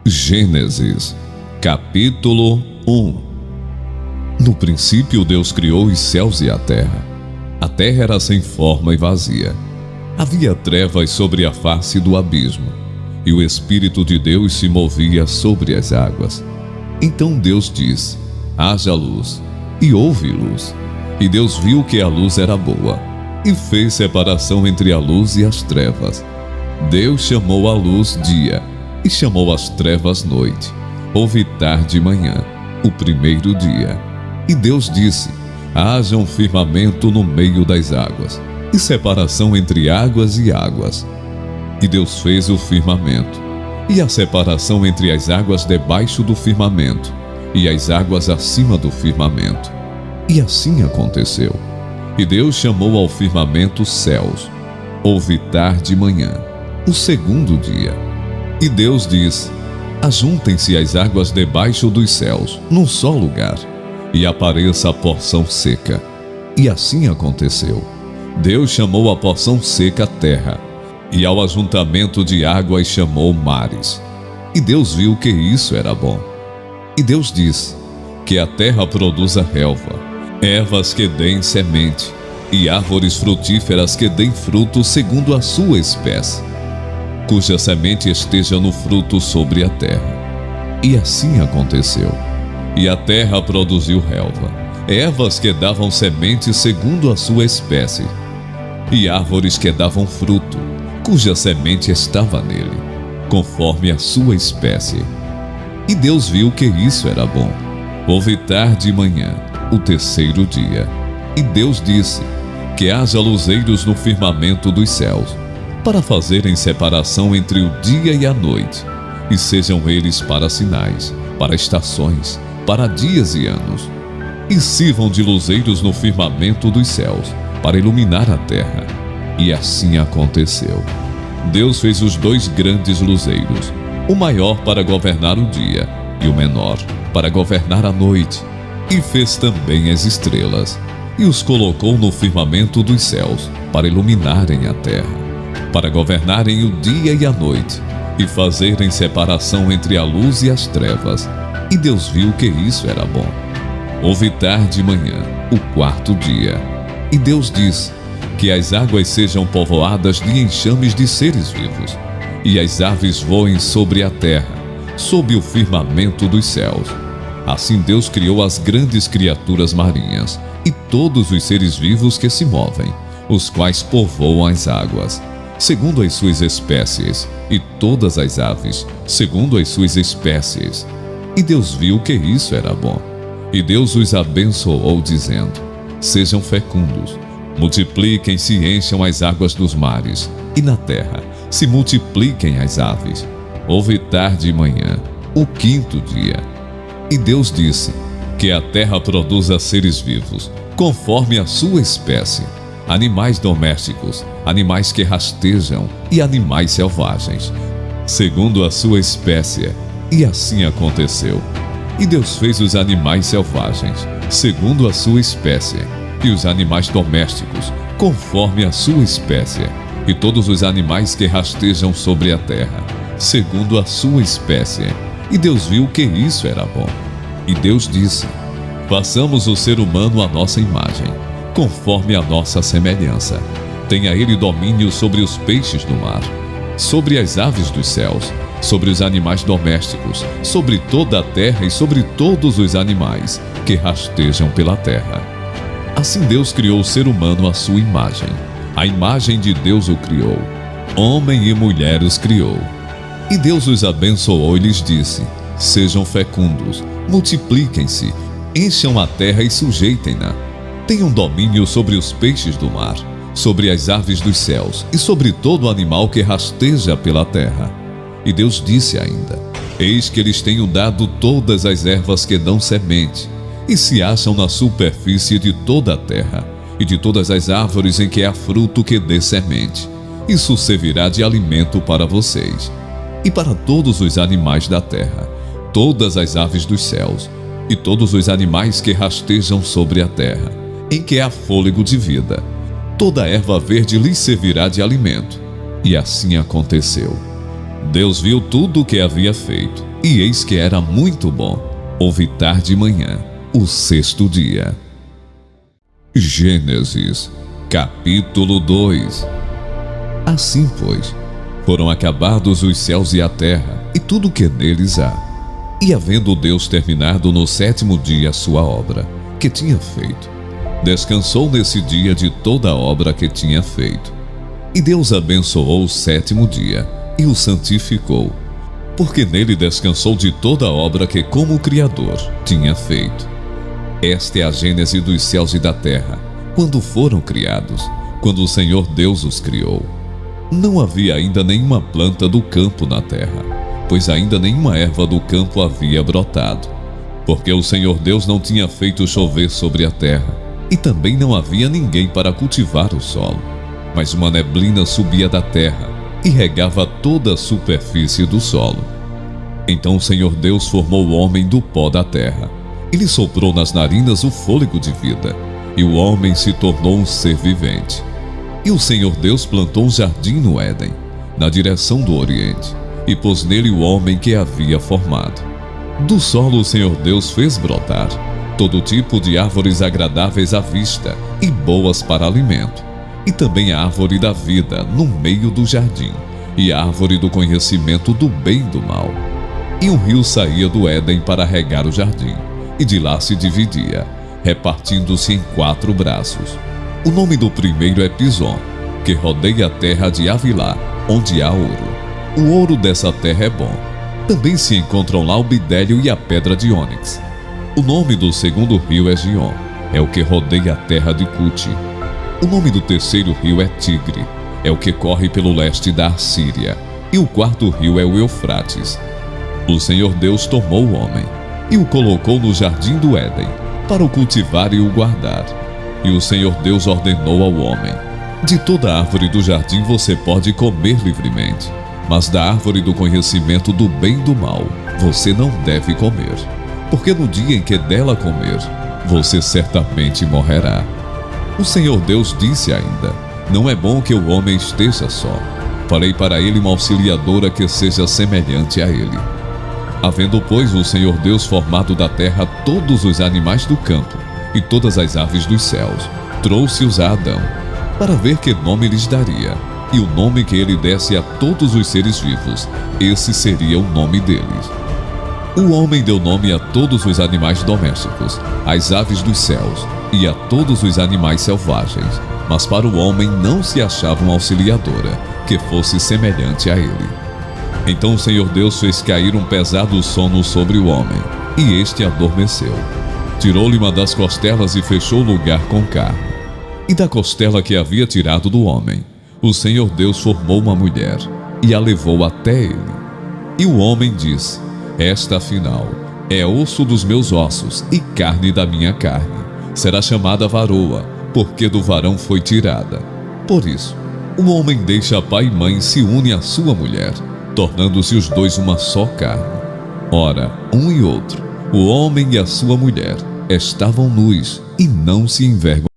Gênesis, capítulo 1. No princípio Deus criou os céus e a terra. A terra era sem forma e vazia. Havia trevas sobre a face do abismo, e o Espírito de Deus se movia sobre as águas. Então Deus disse: haja luz, e houve luz. E Deus viu que a luz era boa, e fez separação entre a luz e as trevas. Deus chamou a luz dia, e chamou as trevas noite. Houve tarde e manhã, o primeiro dia. E Deus disse: haja um firmamento no meio das águas, e separação entre águas e águas. E Deus fez o firmamento, e a separação entre as águas debaixo do firmamento, e as águas acima do firmamento. E assim aconteceu. E Deus chamou ao firmamento céus. Houve tarde e manhã, o segundo dia. E Deus disse: ajuntem-se as águas debaixo dos céus, num só lugar, e apareça a porção seca. E assim aconteceu. Deus chamou a porção seca terra, e ao ajuntamento de águas chamou mares. E Deus viu que isso era bom. E Deus disse: que a terra produza relva, ervas que deem semente, e árvores frutíferas que deem fruto segundo a sua espécie, cuja semente esteja no fruto sobre a terra. E assim aconteceu. E a terra produziu relva, ervas que davam semente segundo a sua espécie, e árvores que davam fruto, cuja semente estava nele, conforme a sua espécie. E Deus viu que isso era bom. Houve tarde e manhã, o terceiro dia. E Deus disse: que haja luzeiros no firmamento dos céus, para fazerem separação entre o dia e a noite, e sejam eles para sinais, para estações, para dias e anos. E sirvam de luzeiros no firmamento dos céus, para iluminar a terra. E assim aconteceu. Deus fez os dois grandes luzeiros, o maior para governar o dia, e o menor para governar a noite. E fez também as estrelas, e os colocou no firmamento dos céus, para iluminarem a terra, para governarem o dia e a noite, e fazerem separação entre a luz e as trevas. E Deus viu que isso era bom. Houve tarde e manhã, o quarto dia. E Deus disse: que as águas sejam povoadas de enxames de seres vivos, e as aves voem sobre a terra, sob o firmamento dos céus. Assim Deus criou as grandes criaturas marinhas, e todos os seres vivos que se movem, os quais povoam as águas, segundo as suas espécies, e todas as aves, segundo as suas espécies. E Deus viu que isso era bom. E Deus os abençoou, dizendo: sejam fecundos, multipliquem-se e encham as águas dos mares, e na terra se multipliquem as aves. Houve tarde e manhã, o quinto dia. E Deus disse: que a terra produza seres vivos, conforme a sua espécie, animais domésticos, animais que rastejam e animais selvagens, segundo a sua espécie. E assim aconteceu. E Deus fez os animais selvagens, segundo a sua espécie, e os animais domésticos, conforme a sua espécie, e todos os animais que rastejam sobre a terra, segundo a sua espécie. E Deus viu que isso era bom. E Deus disse: façamos o ser humano à nossa imagem, conforme a nossa semelhança. Tenha ele domínio sobre os peixes do mar, sobre as aves dos céus, sobre os animais domésticos, sobre toda a terra e sobre todos os animais que rastejam pela terra. Assim Deus criou o ser humano à sua imagem. A imagem de Deus o criou. Homem e mulher os criou. E Deus os abençoou e lhes disse: sejam fecundos, multipliquem-se, encham a terra e sujeitem-na. Tenham domínio sobre os peixes do mar, sobre as aves dos céus e sobre todo animal que rasteja pela terra. E Deus disse ainda: eis que lhes tenho dado todas as ervas que dão semente, e se acham na superfície de toda a terra, e de todas as árvores em que há fruto que dê semente. Isso servirá de alimento para vocês, e para todos os animais da terra, todas as aves dos céus, e todos os animais que rastejam sobre a terra, em que há fôlego de vida. Toda erva verde lhes servirá de alimento. E assim aconteceu. Deus viu tudo o que havia feito, E eis que era muito bom. Houve tarde e manhã, o sexto dia. Gênesis, capítulo 2. Assim, pois, foram acabados os céus e a terra, e tudo que neles há. E havendo Deus terminado no sétimo dia a sua obra, que tinha feito, descansou nesse dia de toda a obra que tinha feito. E Deus abençoou o sétimo dia, e o santificou, porque nele descansou de toda a obra que como Criador tinha feito. Esta é a gênese dos céus e da terra, quando foram criados, quando o Senhor Deus os criou. Não havia ainda nenhuma planta do campo na terra, pois ainda nenhuma erva do campo havia brotado, porque o Senhor Deus não tinha feito chover sobre a terra, e também não havia ninguém para cultivar o solo. Mas uma neblina subia da terra e regava toda a superfície do solo. Então o Senhor Deus formou o homem do pó da terra. Ele soprou nas narinas o fôlego de vida, e o homem se tornou um ser vivente. E o Senhor Deus plantou um jardim no Éden, na direção do Oriente, e pôs nele o homem que havia formado. Do solo o Senhor Deus fez brotar todo tipo de árvores agradáveis à vista e boas para alimento, e também a árvore da vida no meio do jardim, e a árvore do conhecimento do bem e do mal. E um rio saía do Éden para regar o jardim, e de lá se dividia, repartindo-se em 4 braços. O nome do primeiro é Pison, que rodeia a terra de Avilá, onde há ouro. O ouro dessa terra é bom. Também se encontram lá o bidélio e a pedra de ônix. O nome do segundo rio é Gion, é o que rodeia a terra de Cute. O nome do terceiro rio é Tigre, é o que corre pelo leste da Assíria. E o quarto rio é o Eufrates. O Senhor Deus tomou o homem e o colocou no jardim do Éden, para o cultivar e o guardar. E o Senhor Deus ordenou ao homem: de toda árvore do jardim você pode comer livremente, mas da árvore do conhecimento do bem e do mal você não deve comer, porque no dia em que dela comer, você certamente morrerá. O Senhor Deus disse ainda: não é bom que o homem esteja só. Farei para ele uma auxiliadora que seja semelhante a ele. Havendo, pois, o Senhor Deus formado da terra todos os animais do campo e todas as aves dos céus, trouxe-os a Adão, para ver que nome lhes daria. E o nome que ele desse a todos os seres vivos, esse seria o nome deles. O homem deu nome a todos os animais domésticos, às aves dos céus e a todos os animais selvagens, mas para o homem não se achava uma auxiliadora que fosse semelhante a ele. Então o Senhor Deus fez cair um pesado sono sobre o homem, e este adormeceu. Tirou-lhe uma das costelas e fechou o lugar com carne. E da costela que havia tirado do homem, o Senhor Deus formou uma mulher, e a levou até ele. E o homem disse: esta, afinal, é osso dos meus ossos e carne da minha carne. Será chamada varoa, porque do varão foi tirada. Por isso, o homem deixa pai e mãe e se une à sua mulher, tornando-se os dois uma só carne. Ora, um e outro, o homem e a sua mulher, estavam nus e não se envergonhavam.